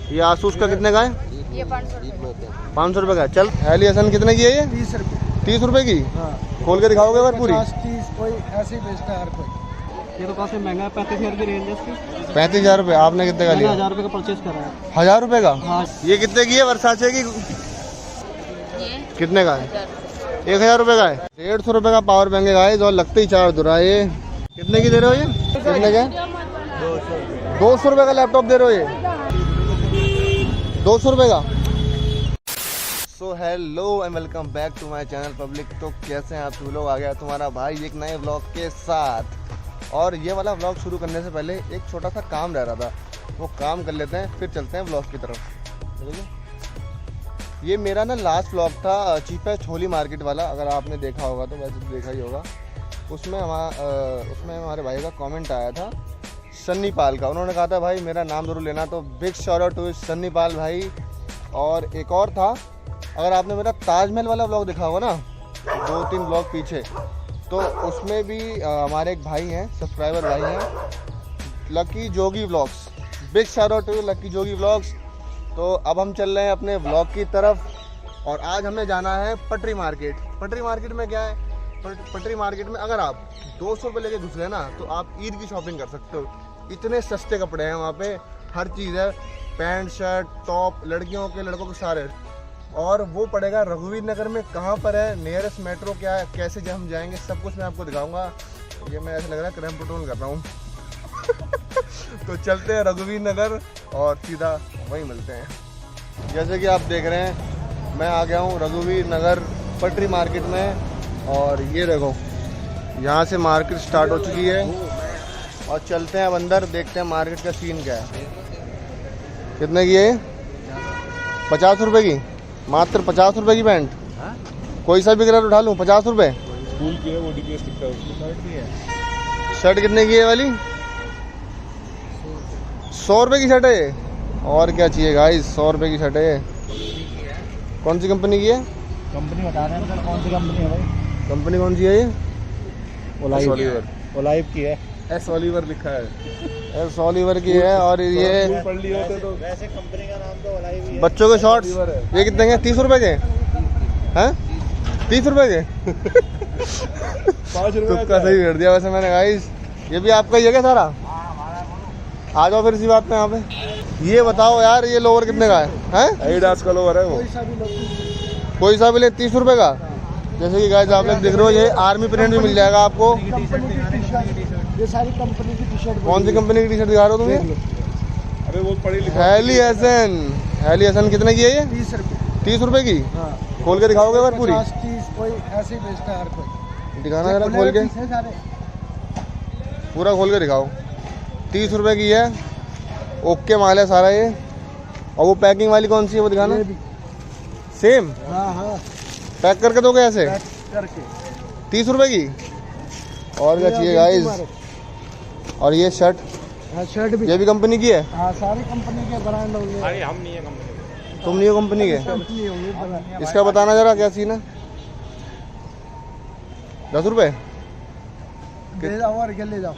ये आसूस का कितने का है? ये 500 रुपये का। चल हैली हसन कितने की है ये? 30 रुपये। 30 रुपये की। हाँ। खोल के दिखाओगे बार पूरी? 50-30 कोई ऐसे ही बेचता है हर कोई। ये तो काफी महंगा है, 35,000 की रेंज है इसकी। 35,000 रुपये। आपने कितने का लिया? 1000 रुपये का परचेज करा है। 1000 रुपये का? हाँ। ये कितने की है वर्साचे की? ये कितने का है? 1000 रुपये का है। 150 रुपये का पावर बैंक है गाइस और लगते ही चार्ज हो रहा है। ये कितने की दे रहे हो? ये कितने का? 200 रुपये का लैपटॉप दे रहे हो ये? 200 रुपये का। So hello and welcome back to my channel public. तो कैसे हैं आप सभी लोग? आ गया तुम्हारा भाई एक नए व्लॉग के साथ। और ये वाला व्लॉग शुरू करने से पहले एक छोटा सा काम रह रहा था, वो काम कर लेते हैं फिर चलते हैं व्लॉग की तरफ। ये मेरा ना लास्ट व्लॉग था चीपेस्ट होली मार्केट वाला, अगर आपने देखा होगा तो वैसे तो देखा ही होगा। उसमें हमारे भाई का कमेंट आया था सन्नी पाल का। उन्होंने कहा था भाई मेरा नाम ज़रूर लेना, तो big shout out to Sunny Pal भाई। और एक और था, अगर आपने मेरा ताजमहल वाला व्लॉग देखा होगा ना 2-3 व्लॉग पीछे, तो उसमें भी हमारे एक भाई हैं, सब्सक्राइबर भाई हैं, Lucky Jogi vlogs. Big shout out to Lucky Jogi vlogs. तो अब हम चल रहे हैं अपने व्लॉग की तरफ और आज हमें जाना है पटरी मार्केट। पटरी मार्केट में क्या है? पटरी मार्केट में अगर आप 200 रुपये लेके घुस गए ना तो आप ईद की शॉपिंग कर सकते हो। इतने सस्ते कपड़े हैं वहाँ पे, हर चीज़ है, पैंट शर्ट टॉप, लड़कियों के लड़कों के सारे। और वो पड़ेगा रघुवीर नगर में। कहाँ पर है, नियरेस्ट मेट्रो क्या है, कैसे हम जाएंगे, सब कुछ मैं आपको दिखाऊंगा। ये मैं ऐसा लग रहा है क्रैम पेट्रोल कर रहा हूँ। तो चलते हैं रघुवीर नगर और सीधा वहीं मिलते हैं। जैसे कि आप देख रहे हैं मैं आ गया हूँ रघुवीर नगर पटरी मार्केट में। और ये देखो यहाँ से मार्केट स्टार्ट हो चुकी है और चलते हैं अब अंदर, देखते हैं मार्केट का सीन क्या है। कितने की है? 50 रुपये की। मात्र 50 रुपये की पैंट। कोई सा भी कलर उठा लूँ 50 रुपये। शर्ट कितने की है वाली? 100 रुपये की शर्ट है। और क्या चाहिए गाइस, 100 रुपये की शर्ट है। कौन सी कंपनी की है? कंपनी बता रहे हैं कौन सी कंपनी है भाई? कंपनी कौन सी है ये? ओलाइव की है। एस ओलिवर लिखा है। एस ओलिवर की है। और ये वैसे कंपनी का नाम तो ओलाइव ही है। बच्चों के शॉर्ट्स ये कितने के? 30 रुपये के हैं? 30 रुपये के। तुक्का सही कर दिया वैसे मैंने गाइस। ये भी आपका ही है क्या सारा? आ जाओ फिर इसी बात पे यहाँ पे। ये बताओ यार ये लोअर कितने का है? एडिडास का लोअर है वो। कोई सा भी ले 30 रुपये का। जैसे कि गाइस आप लोग देख रहे हो ये आर्मी प्रिंट भी मिल जाएगा आपको। ये सारी कंपनी की टी शर्ट। कौन सी कंपनी की टी शर्ट दिखा रहे हो तुम? अरे वो पढ़ी लिखी। हैली हसन। हैली हसन कितने की है ये? 30 रुपये। 30 रुपये की। हाँ। खोल के दिखाओगे बार पूरी? 50-30 कोई ऐसे ही बेचता है हर कोई। दिखाना जरा खोल के, पूरा खोल के दिखाओ। 30 रुपये की है। ओके माल है सारा ये। और वो पैकिंग वाली कौन सी है वो दिखाना। सेम? हाँ हाँ पैक करके दोगे ऐसे? पैक करके 30 रुपये की। और क्या चाहिए गाइस? और ये शर्ट? हाँ शर्ट भी। ये भी कंपनी की है? हाँ सारी कंपनी के ब्रांड होंगे। हम नहीं है कंपनी। तुम नहीं हो कंपनी के? कंपनी होंगी। इसका बताना जरा क्या सीन है। 10 रुपये ले जाओ और ले जाओ।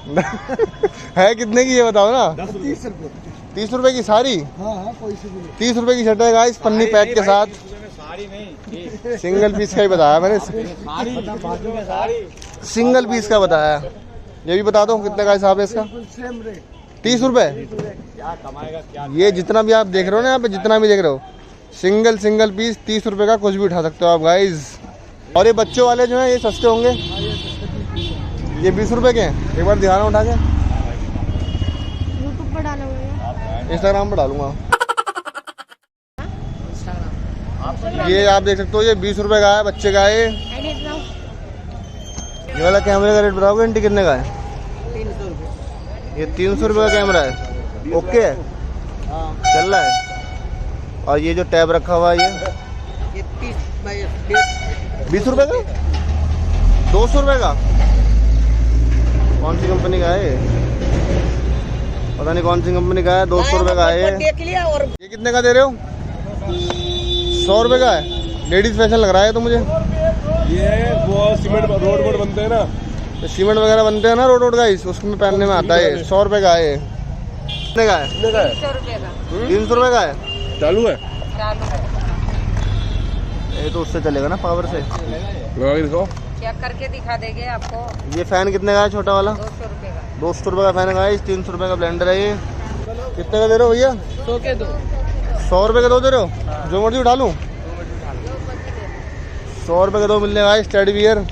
है कितने की ये बताओ ना। 30 रुपये। 30 रुपये की सारी? हाँ हाँ कोई सी भी। 30 रुपये की शर्ट है गाइस, पन्नी पैक के साथ। सारी नहीं, सिंगल पीस का ही बताया मैंने। सिंगल पीस का बताया। ये भी बता दो कितने का हिसाब है इसका? सेम रेट 30 रुपये। क्या कमाएगा क्या? ये जितना भी आप देख रहे हो ना यहाँ पे, जितना भी देख रहे हो, सिंगल पीस 30 रुपये का कुछ भी उठा सकते हो आप गाइस। और ये बच्चों वाले जो हैं ये सस्ते होंगे। ये 20 रुपये के हैं। एक बार दिखाना उठा के। यूट्यूब पर डालूंगा, इंस्टाग्राम पर डालूंगा। ये आप देख सकते हो ये 20 रुपये का है, बच्चे का है। ये वाला कैमरे का रेट बताओगे आंटी कितने का है? 300 रुपये। ये 300 रुपये का कैमरा है। ओके है, चल रहा है। और ये जो टैब रखा हुआ है ये 20 रुपये का, 200 रुपये का। कौन सी कंपनी का है ये? पता नहीं कौन सी कंपनी का है। 200 रुपये का है ये। ये कितने का दे रहे हो? 100 रुपये का है। लेडीज फैशन लग रहा है तो मुझे। ये वो सीमेंट रोड बनते हैं ना, सीमेंट वगैरह बनते हैं ना रोड गाइस, उसमें पहनने में आता है। 100 रुपये का है। कितने का है? 300 रुपये का 300 रुपये का है। चालू है, चालू है। ये तो उससे चलेगा ना, पावर से। लगा के दिखाओ। चेक करके दिखा देंगे आपको। ये फैन कितने का है छोटा वाला? 200 रुपये का। 200 रुपये का फैन है, 300 रुपये का ब्लेंडर है ये। कितने का दे रहे हो भैया? 100 के 2। 100 रुपये के 2 दे रहे हो? जो मर्जी उठा लूँ? 100 रुपये के 2 मिलने का है। स्टडी वियर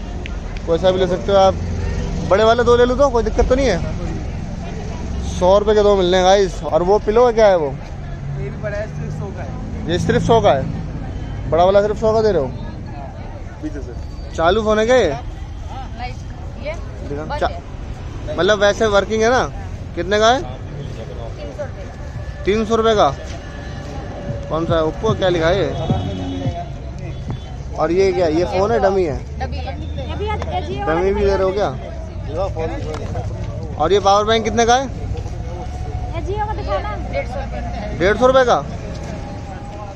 कोई सा भी ले सकते हो आप। बड़े वाले 2 ले लूँ तो कोई दिक्कत तो नहीं है? 100 रुपये के 2 मिलने का है। और वो पिलो है, क्या है वो? ये भी बड़ा है, सिर्फ 100 का है। ये सिर्फ 100 का है, बड़ा वाला सिर्फ 100 का दे रहे हो? पीछे से चालू फोन है क्या ये? नहीं, ये बंद चा- है। मतलब वैसे वर्किंग है ना? कितने का है? 300 रुपये का। 300 रुपये का। कौन सा है? ओप्पो क्या लिखा है ये? और ये क्या, ये फ़ोन है डमी है? डब्बी है। डमी भी दे रहे हो क्या? और ये पावर बैंक कितने का है? 150 रुपये का।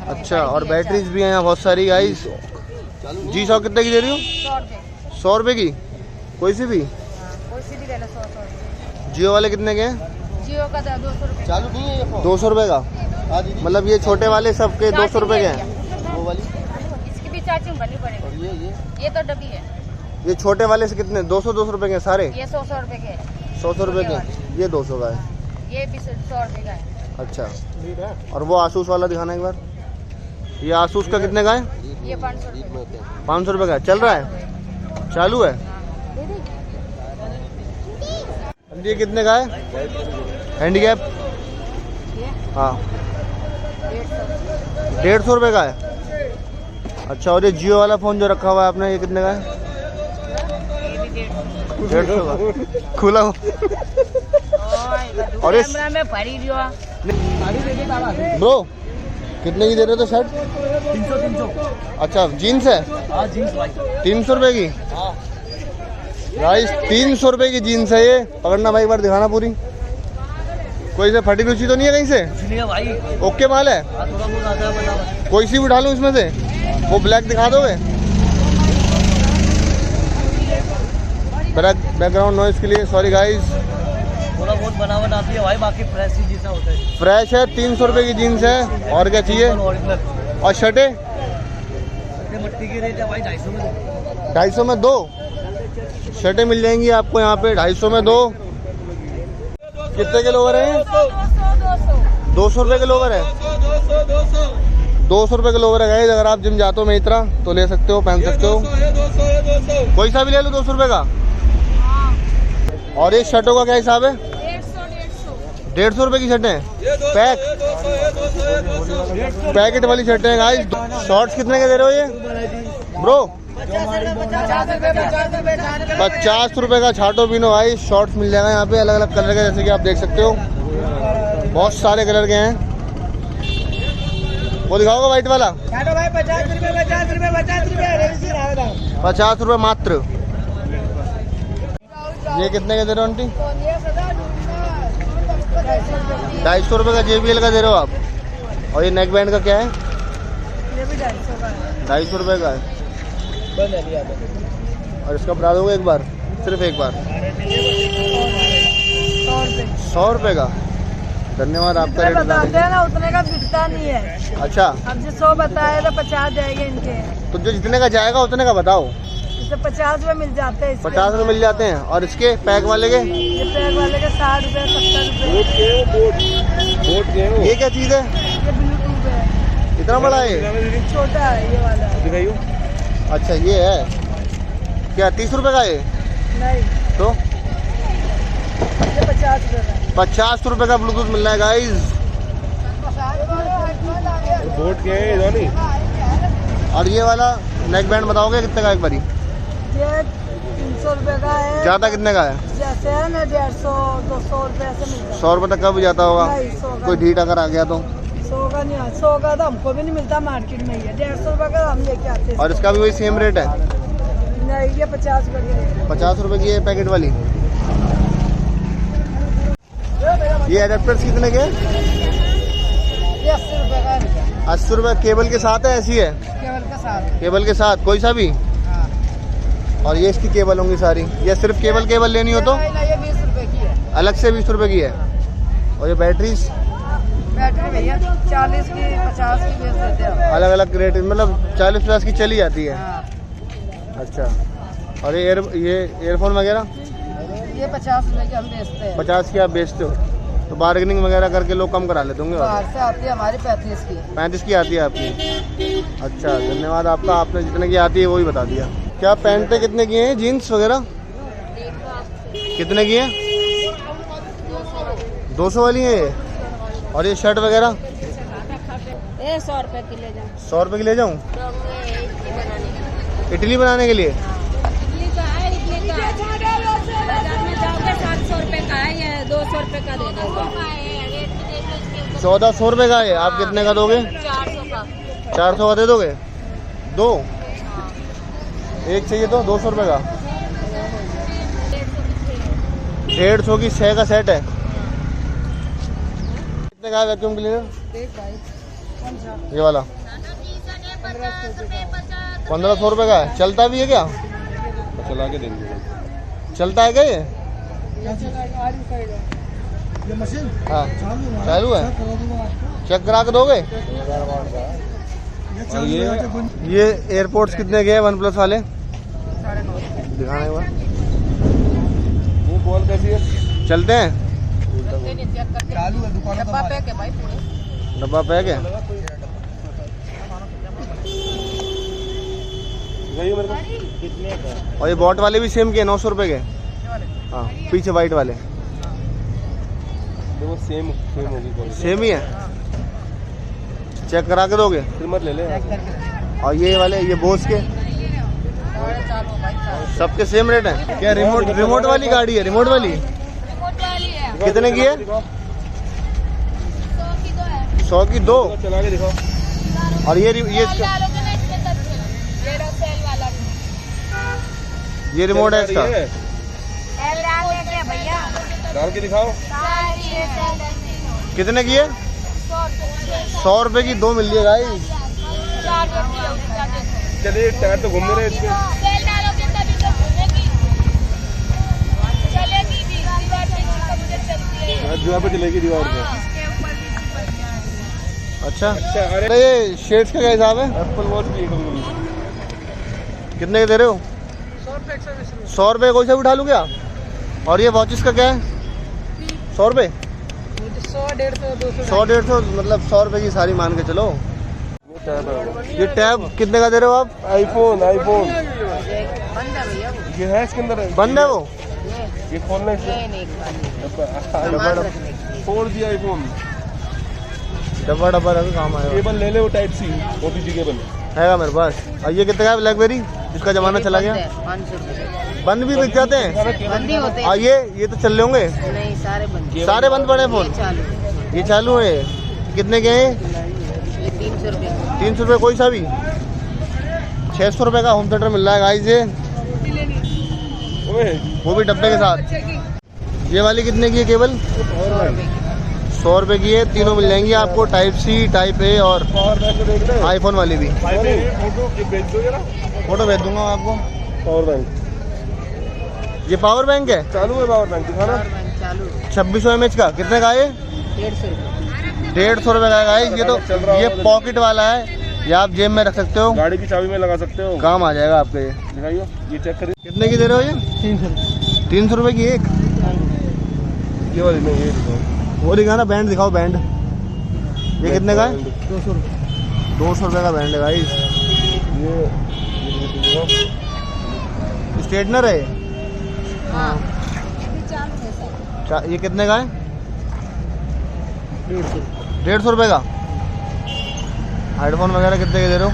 अच्छा, और बैटरीज भी हैं यहाँ बहुत सारी गाइस। G100 कितने की दे रही हो? 100 रुपये। 100 रुपये की कोई सी भी? कोई सी भी ले लो 100 रुपये। जियो वाले कितने के हैं? जियो का 200 रुपये। चालू नहीं है ये फोन? 200 रुपये का। मतलब ये छोटे वाले सबके 200 रुपये के हैं? वो वाली इसकी भी चार्जिंग भरनी पड़ेगी। ये तो डब्बी है। ये छोटे वाले से कितने? 200 रुपये के हैं सारे? ये 100 रुपये के है। 100 रुपये के। ये 200 का है। ये भी 100 रुपये का है। अच्छा, और वो आसूस वाला दिखाना एक बार। ये आसूस का कितने का है? ये 500 रुपये। 500 रुपये का। चल रहा है? चालू है? ये कितने का है? हैंडीकैप? हाँ, 150 रुपये का है। अच्छा, और ये जियो वाला फ़ोन जो रखा हुआ है आपने, ये कितने का है? ये भी 150 का। खुला हो। और इस में भरी दियो। ब्रो कितने की दे रहे हो तो शर्ट? 300। अच्छा, जीन्स है? हाँ, जीन्स भाई। 300 रुपये की? गाइस 300 रुपये की जीन्स है ये। पकड़ना भाई, एक बार दिखाना पूरी। कोई से फटी रुचि तो नहीं है कहीं से? इसलिए भाई ओके माल है? थोड़ा बहुत आता है बना। कोई सी भी उठा लूँ इसमें से? वो ब्लैक दिखा दोगे? बैकग्राउंड नॉइस के लिए सॉरी गाइस। थोड़ा बहुत बनावट आती है भाई, बाकी फ्रेश ही जैसा होता है। फ्रेश है। 300 रुपये की जीन्स है। और क्या चाहिए? ओरिजिनल और शर्टें? मट्टी की रेट है भाई 250 में। 250 में 2 शर्टें मिल जाएंगी आपको यहाँ पे 250 में 2। कितने के लोवर हैं? 200 रुपये के लोवर है। 200 रुपये के लोवर है गाइस। अगर आप जिम जाते हो मेरा तो ले सकते हो, पहन सकते हो। कोई सा भी ले लो 200 रुपये का। और ये शर्टों का क्या हिसाब है? 150 रुपये की शर्टें पैकेट वाली शर्टें हैं गाइस। शॉर्ट्स कितने के दे रहे हो ये ब्रो? 50 रुपये का छाटो बीनो भाई। शॉर्ट्स मिल जाएगा यहाँ पे अलग अलग कलर के, जैसे कि आप देख सकते हो बहुत सारे कलर के हैं। वो दिखाओगे वाइट वाला? 50 रुपये मात्र। ये कितने का दे रहे हो आंटी? 250 रुपये का JBL का दे रहे हो आप। और ये नेक बैंड का क्या है? ये भी 250 का है। 250 रुपये का है। और इसका बता दोगे एक बार? सिर्फ एक बार? 100 रुपये का। धन्यवाद आपका रेट बता बताते हैं ना, उतने का बिकता नहीं है। अच्छा, अब जो 100 बताए तो 50 जाएंगे इनके। तो जो जितने का जाएगा उतने का बताओ। इसे 50 रुपये मिल जाते हैं। 50 में मिल जाते हैं। और इसके पैक वाले के? ये पैक वाले के 60 रुपये 70 रुपये। बोट के हो। ये क्या चीज़ है? ये ब्लूटूथ है। इतना बड़ा है ये? छोटा है ये वाला। दिखाइयो। अच्छा, ये है क्या? 30 रुपये का ये? नहीं, तो ये 50 रुपये का है। 50 रुपये का ब्लूटूथ मिल रहा है गाइज। बोट के है धोनी। और ये वाला नेक बैंड बताओगे कितने का एक बारी? ये 300 रुपये का है। ज़्यादा कितने का है? जैसे है ना 150 200 रुपये ऐसे मिलता है। 100 रुपये तक का भी जाता होगा। नहीं, 100 का कोई ढीठ अगर आ गया तो? 100 का नहीं, 100 का तो हमको भी नहीं मिलता, मार्केट में ही है। 150 रुपये का हम लेके आते हैं। और इसका भी वही सेम रेट है? नहीं, ये 50 रुपये की रेट 50 रुपये की है पैकेट वाली। ये एडेप्टर्स कितने के? है। ये 80 रुपये का है। 80 रुपये। केबल के साथ है? ऐसी है केबल के साथ। केबल के साथ कोई सा भी? हाँ। और ये इसकी केबल होंगी सारी? ये सिर्फ केबल लेनी हो तो ये 20 रुपये की है। अलग से 20 रुपये की है? और ये बैटरीज बैटरी भैया 40 की 50 की बेच देते हैं। अलग अलग रेट, मतलब 40-50 की चली जाती है। हाँ, अच्छा, और ये एयरफोन वगैरह ये 50 रुपए के हम बेचते हैं। 50 की आप बेचते हो, तो बार्गेनिंग वगैरह करके लोग कम करा लेते होंगे। बाहर से आती है हमारी 35 की। 35 की आती है आपकी। अच्छा, धन्यवाद आपका, आपने जितने की आती है वही बता दिया। क्या पैंटें कितने की हैं, जीन्स वगैरह कितने की हैं? 200 वाली है ये। और ये शर्ट वगैरह 100 रुपए की ले जाओ। 100 रुपये की ले जाऊँ? इडली बनाने के लिए? इडली का है, इडली का बाजार में जाओगे 700 रुपए का है, ये 200 रुपए का दे देगा। 1400 रुपये का है। आप कितने का दोगे? 400 का। 400 का दे दोगे? दो एक चाहिए तो 200 रुपये का। 150 की 6 का सेट है। कितने का है वैक्यूम क्लीनर? ये वाला 1500 रुपये का है। चलता भी है क्या? चला के देंगे। चलता है क्या ये? ये मशीन हाँ चालू है। चेक करा के दोगे? ये एयरपोर्ट्स कितने के हैं वन प्लस वाले? दिखाने के बाद वो बॉल कैसी है? चलते हैं? चालू है दुकान डब्बा पैक है भाई पूरे। डब्बा पैक है। गई मेरे को। और ये बॉट वाले भी सेम के 900 रुपये के। हाँ पीछे वाइट वाले देखो सेम होगी क्वालिटी। सेम ही है। चेक करा के दोगे? फिर मत ले ले। और ये वाले ये बोस के सबके सेम रेट है क्या? रिमोट वाली गाड़ी है? रिमोट वाली कितने की है? 100 की 2। चला के दिखाओ। और ये रिमोट है इसका? डाल के दिखाओ। कितने की है? 100 रुपये की 2 मिल रही है गाइस। चलिए टायर तो घूमने रहे इसके। जो पे चलेगी दीवार पे। अच्छा अच्छा अरे अरे ये शेड्स का क्या हिसाब है? एप्पल वॉच की कितने के दे रहे हो? 100 रुपये कोई सा भी उठा लूँ क्या? और ये वॉचेस का क्या है? 100 रुपये? 100-150 मतलब 100 रुपये की सारी मान के चलो। ये टैब कितने का दे रहे हो आप? आईफोन बंद है भैया वो। ये है इसके अंदर। बंद है वो? ये खोलने से फोड़ दिया आईफोन। डब्बा रखो काम आएगा। केबल ले ले वो टाइप सी OTG केबल हैगा मेरे पास। और ये कितने का है ब्लैकबेरी जिसका जमाना चला गया? 500 रुपए। बंद भी बिक जाते हैं? बंद ही होते और ये तो चल रहे होंगे? नहीं, सारे बंद। सारे बंद पड़े फोन? ये चालू है। कितने के हैं? ये 300 रुपए। 300 रुपये कोई सा भी? 600 रुपये का होम थिएटर मिल रहा है गाइस ये, वो भी डब्बे के साथ। ये वाली कितने की है केबल? 100 रुपये की है। तीनों मिल जाएंगी आपको, टाइप C, टाइप A और आईफोन वाली भी। फोटो भेज दूंगा मैं आपको। पावर बैंक ये पावर बैंक है? चालू है। पावर बैंक दिखाना। 2600 mAh का। कितने का है? 150 रुपये का है गाइस। ये पॉकेट वाला है, ये आप जेब में रख सकते हो, गाड़ी की चाबी में लगा सकते हो, काम आ जाएगा आपके। ये दिखाइए। ये चेक करिए कितने की दे रहे हो? ये 300 रुपये की एक। ये वाली नहीं, ये दिखाओ। वो दिखाना, बैंड दिखाओ बैंड। ये कितने का है? 200 रुपये का बैंड है गाइस। ये स्ट्रेटनर है। हाँ ये कितने का है? 150 रुपये का। हेडफोन वगैरह कितने के दे रहे हो?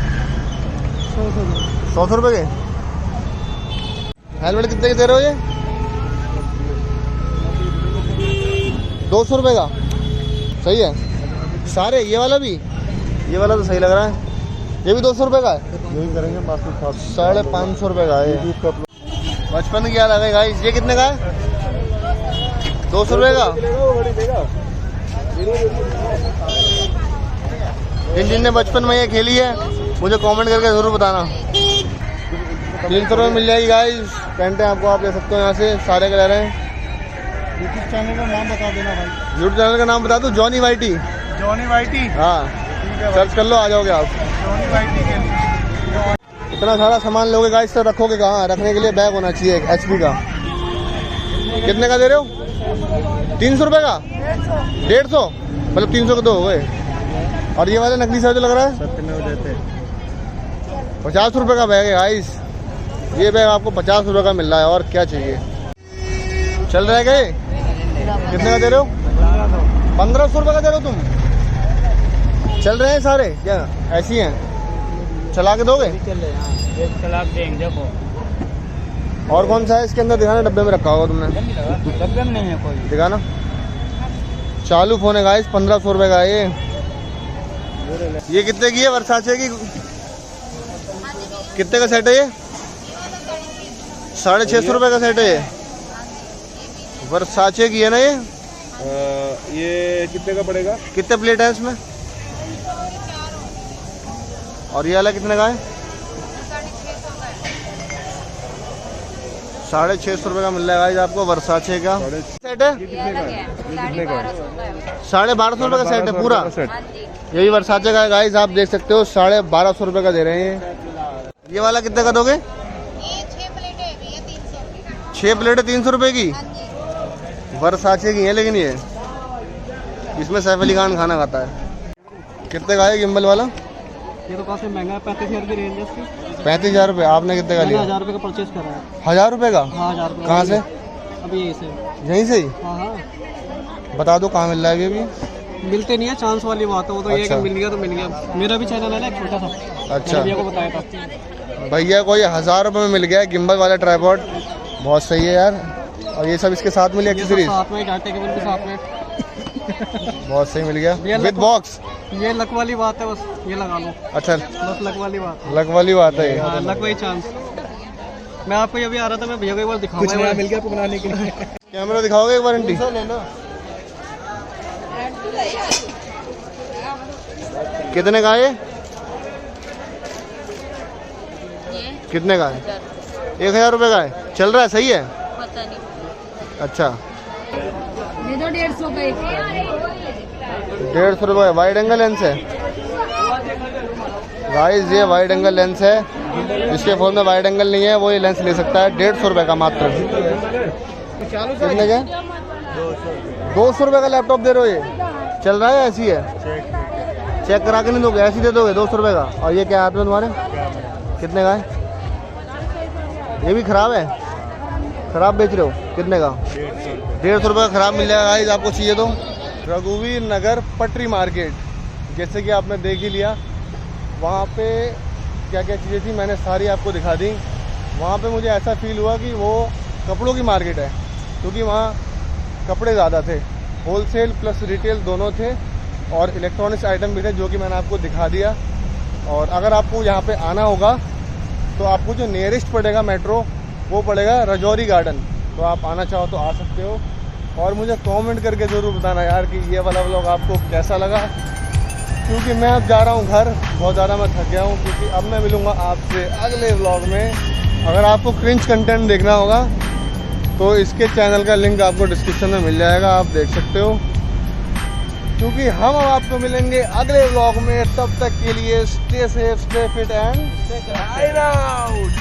100 रुपये के। हेलमेट कितने के दे रहे हो? ये 200 रुपये का। सही है सारे। ये वाला भी? ये वाला तो सही लग रहा है। ये भी 200 रुपये का है। यही करेंगे 550 रुपये का है। 55 की याद आ गई गाइस। ये कितने का है? 200 रुपये का। जिन बचपन में ये खेली है मुझे कमेंट करके ज़रूर बताना। 300 रुपये मिल जाएगी गाइस। पैंटें आपको आप ले सकते हो यहाँ से, सारे कलर हैं। यूट्यूब चैनल का नाम बता देना भाई। यूट्यूब चैनल का नाम बता दूं, जॉनी वाइटी। जॉनी वाइटी। हाँ ठीक है, सर्च कर लो, आ जाओगे आप। जॉनी वाइटी के लिए। इतना सारा सामान लोगे गाइस, तो रखोगे कहाँ? रखने के लिए बैग होना चाहिए एक HP का। कितने का दे रहे हो? 300 रुपये का? 150, मतलब 300 के 2 हो गए। और ये वाला नकली सा जो लग रहा है 50 रुपये का बैग है गाइस। ये बैग आपको 50 रुपये का मिल रहा है, और क्या चाहिए। चल रहा है क्या ये? कितने का दे रहे हो? 1500 रुपये का दे रहे हो तुम? चल रहे हैं सारे क्या ऐसी हैं? चला के दोगे? चला देंगे देखो। और कौन सा है इसके अंदर? दिखाना, डब्बे में रखा होगा तुमने। डब्बे में नहीं है कोई। दिखाना। चालू फोन है गाइस, 1500 रुपये का है ये कितने की है? वर्साचे की कितने का सेट है ये? 650 रुपये का सेट है ये। वर्साचे की है ना ये? ये कितने का पड़ेगा? कितने प्लेट है इसमें? और ये वाला कितने का है? 650 रुपये का मिल रहा है गाइस आपको वर्साचे का सेट है। कितने का? 1250 रुपये का सेट है पूरा। सेट। यही वर्साचे का है गाइस, आप देख सकते हो 1250 रुपये का दे रहे हैं। ये वाला कितने का दोगे? 6 प्लेटें 300 रुपये की। वर्साचे की है लेकिन ये, इसमें सैफ अली खान खाना खाता है। कितने का है गिम्बल वाला? ये तो काफी महंगा है, 35,000 की रेंज है इसकी। 35,000 रुपये। आपने कितने का लिया? 1000 रुपये का परचेज करा है। 1000 रुपये का? हाँ 1000 रुपये। कहाँ से? अभी यहीं से। यहीं से ही? हाँ हाँ, बता दो कहाँ मिल रहा है ये भी। मिलते नहीं है, चांस वाली बात है वो तो। ये अच्छा। कि मिल गया तो मिल गया। मेरा भी चैनल है ना एक छोटा सा, अच्छा भैया को बताया था। भैया को ये 1000 रुपये में मिल गया है गिम्बल वाला ट्राइपॉड। बहुत सही है यार। और ये सब इसके साथ मिली ये सब एक्सेसरीज? साथ में, डाटा केबल भी साथ में। बहुत सही मिल गया ये विद बॉक्स। ये लक वाली बात है, बस ये लगा लो। अच्छा बस लक वाली बात है। लक वाली बात है ये। हाँ, लक वाली चांस। मैं आपको ये भी आ रहा था, मैं भैया को एक बार दिखाऊंगा। कुछ मिल गया आपको बनाने के लिए। कैमरा दिखाओगे एक वारंटी? कितने का है ये? कितने का है? 1000 रुपये का है। चल रहा है? सही है? पता नहीं। अच्छा ये तो 150 का एक। 150 रुपये। वाइड एंगल लेंस है गाइस, ये वाइड एंगल लेंस है। जिसके फ़ोन में वाइड एंगल नहीं है वो ये लेंस ले सकता है। 150 रुपये का मात्र। कितने का? 200 रुपये का लैपटॉप दे रहे हो? ये चल रहा है? ऐसी है? चेक करा के नहीं दोगे? ऐसी दे दोगे 200 रुपये का? और ये क्या हाथ में तुम्हारे? कितने का है? ये भी ख़राब है? ख़राब बेच रहे हो? कितने का? 150 रुपये का ख़राब मिल जाएगा गाइस, आपको चाहिए तो। रघुवीर नगर पटरी मार्केट, जैसे कि आपने देख ही लिया। वहाँ पे क्या क्या चीज़ें थी मैंने सारी आपको दिखा दी। वहाँ पे मुझे ऐसा फील हुआ कि वो कपड़ों की मार्केट है, क्योंकि वहाँ कपड़े ज़्यादा थे, होलसेल प्लस रिटेल दोनों थे, और इलेक्ट्रॉनिक्स आइटम भी थे जो कि मैंने आपको दिखा दिया। और अगर आपको यहाँ पे आना होगा तो आपको जो नियरेस्ट पड़ेगा मेट्रो वो पड़ेगा रजौरी गार्डन। तो आप आना चाहो तो आ सकते हो। और मुझे कमेंट करके ज़रूर बताना यार कि ये वाला व्लॉग आपको कैसा लगा, क्योंकि मैं अब जा रहा हूँ घर। बहुत ज़्यादा मैं थक गया हूँ, क्योंकि अब मैं मिलूँगा आपसे अगले व्लॉग में। अगर आपको क्रिंज कंटेंट देखना होगा तो इसके चैनल का लिंक आपको डिस्क्रिप्शन में मिल जाएगा, आप देख सकते हो। क्योंकि हम आपको मिलेंगे अगले व्लॉग में। तब तक के लिए stay safe, stay fit and sign out.